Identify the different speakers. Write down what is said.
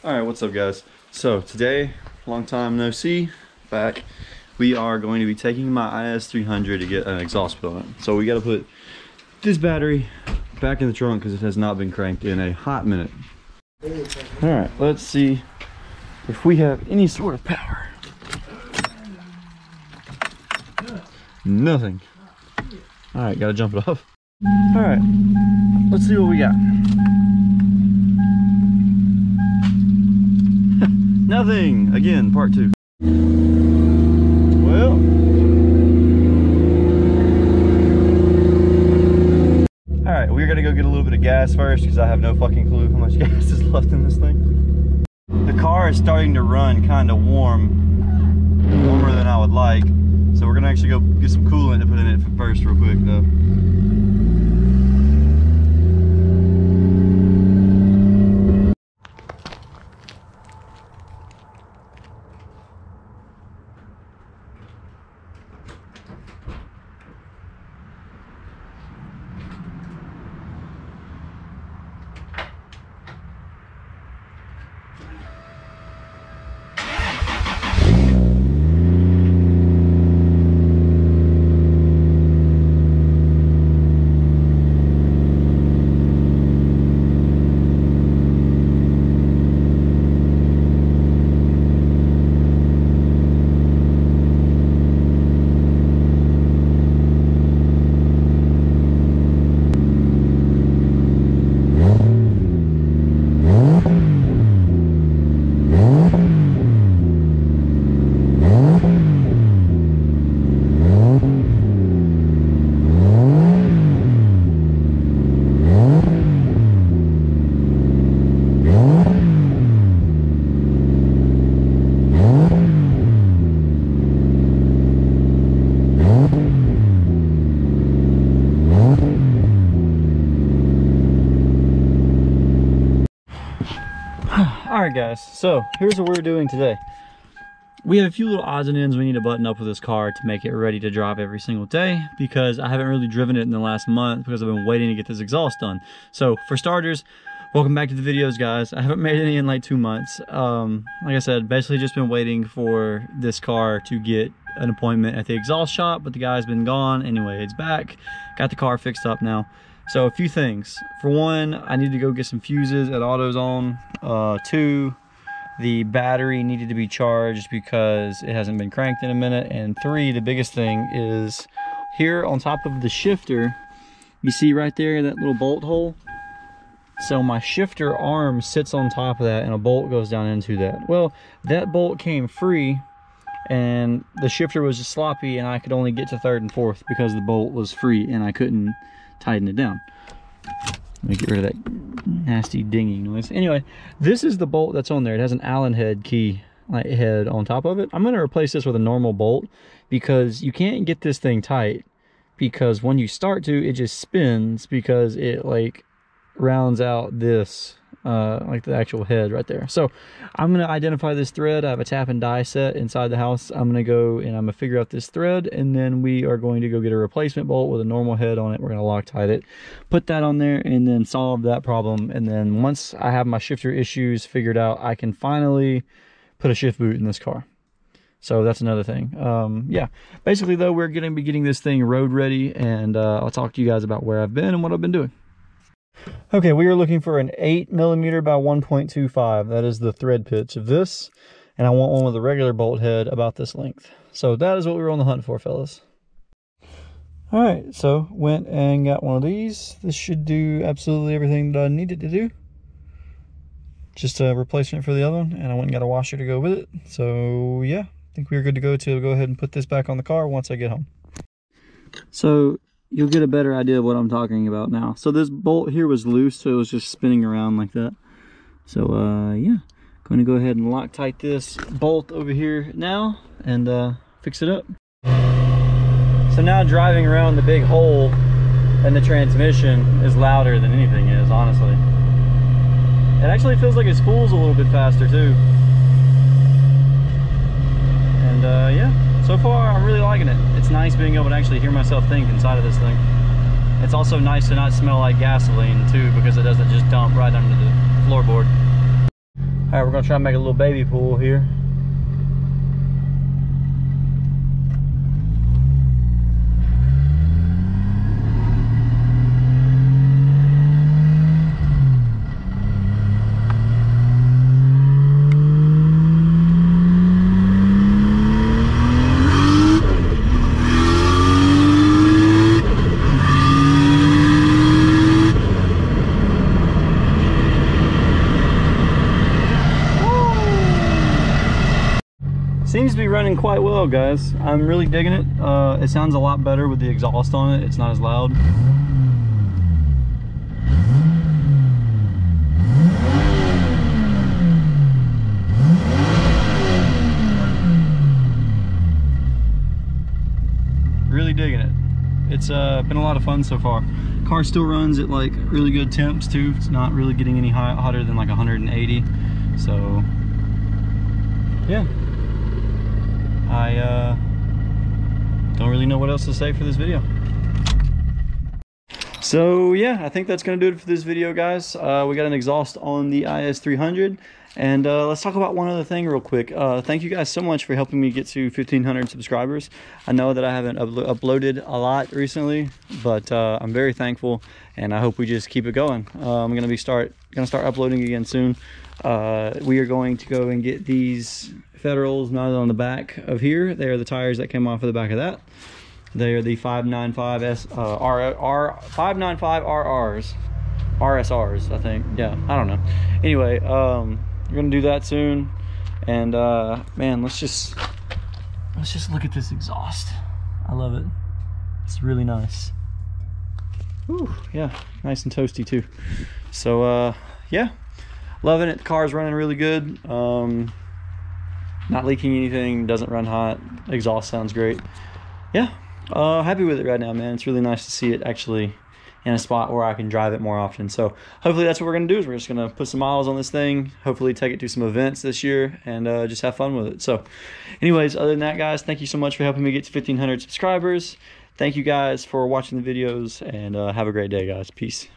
Speaker 1: Alright, what's up guys? So today, long time no see, back. We are going to be taking my IS300 to get an exhaust put on it. So we got to put this battery back in the trunk because it has not been cranked in a hot minute. Alright, let's see if we have any sort of power. Nothing. Alright, gotta jump it off. Alright, let's see what we got. Nothing! Again, part 2. Well. Alright, we're gonna go get a little bit of gas first because I have no fucking clue how much gas is left in this thing. The car is starting to run kind of warm. Warmer than I would like. So we're gonna actually go get some coolant to put in it first real quick though. Alright guys, so here's what we're doing today. We have a few little odds and ends we need to button up with this car to make it ready to drive every single day because I haven't really driven it in the last month because I've been waiting to get this exhaust done. So for starters, welcome back to the videos guys. I haven't made any in like 2 months. Like I said, basically just been waiting for this car to get an appointment at the exhaust shop, but the guy's been gone. Anyway, it's back. Got the car fixed up now. So a few things. For one, I need to go get some fuses at AutoZone. 2, the battery needed to be charged because it hasn't been cranked in a minute. And 3, the biggest thing is here on top of the shifter, you see right there that little bolt hole? So my shifter arm sits on top of that and a bolt goes down into that. Well, that bolt came free and the shifter was just sloppy and I could only get to 3rd and 4th because the bolt was free and I couldn't tighten it down. Let me get rid of that nasty dinging noise. Anyway, this is the bolt that's on there. It has an Allen head key head on top of it. I'm going to replace this with a normal bolt because you can't get this thing tight because when you start to, it just spins because it like rounds out this like the actual head right there. So I'm going to identify this thread. I have a tap and die set inside the house. I'm going to go and I'm going to figure out this thread and then we are going to go get a replacement bolt with a normal head on it. We're going to Loctite it, put that on there and then solve that problem. And then once I have my shifter issues figured out, I can finally put a shift boot in this car. So that's another thing. Yeah, basically though, we're going to be getting this thing road ready and I'll talk to you guys about where I've been and what I've been doing. Okay, we are looking for an 8mm by 1.25. That is the thread pitch of this. And I want one with a regular bolt head about this length. So that is what we were on the hunt for, fellas. Alright, so went and got one of these. This should do absolutely everything that I needed to do. Just a replacement for the other one. And I went and got a washer to go with it. So yeah, I think we're good to go ahead and put this back on the car once I get home. So you'll get a better idea of what I'm talking about now. So this bolt here was loose, so it was just spinning around like that. So yeah, going to go ahead and Loctite this bolt over here now and fix it up. So now driving around the big hole and the transmission is louder than anything is, honestly. It actually feels like it spools a little bit faster too. And yeah, so far I'm really liking it. It's nice being able to actually hear myself think inside of this thing. It's also nice to not smell like gasoline too, because it doesn't just dump right under the floorboard. right, we're gonna try and make a little baby pool here. Seems to be running quite well, guys. I'm really digging it. It sounds a lot better with the exhaust on it. It's not as loud. Really digging it. It's been a lot of fun so far. Car still runs at like really good temps too. It's not really getting any hotter than like 180. So yeah. I don't really know what else to say for this video. So yeah, I think that's gonna do it for this video, guys. We got an exhaust on the IS300, and let's talk about one other thing real quick. Thank you guys so much for helping me get to 1,500 subscribers. I know that I haven't uploaded a lot recently, but I'm very thankful, and I hope we just keep it going. I'm gonna start uploading again soon. We are going to go and get these Federals mounted on the back of here. They are the tires that came off of the back of that. They are the 595 595 RRs, RSRs, I think. Yeah, I don't know. Anyway, we're gonna do that soon, and man, let's just look at this exhaust. I love it. It's really nice. Ooh, yeah, nice and toasty too. So yeah, loving it. The car's running really good. Not leaking anything, doesn't run hot, exhaust sounds great. Yeah, happy with it right now, man. It's really nice to see it actually in a spot where I can drive it more often. So hopefully that's what we're gonna do, is we're just gonna put some miles on this thing, hopefully take it to some events this year, and just have fun with it. So anyways, other than that, guys, thank you so much for helping me get to 1,500 subscribers. Thank you guys for watching the videos, and have a great day, guys. Peace.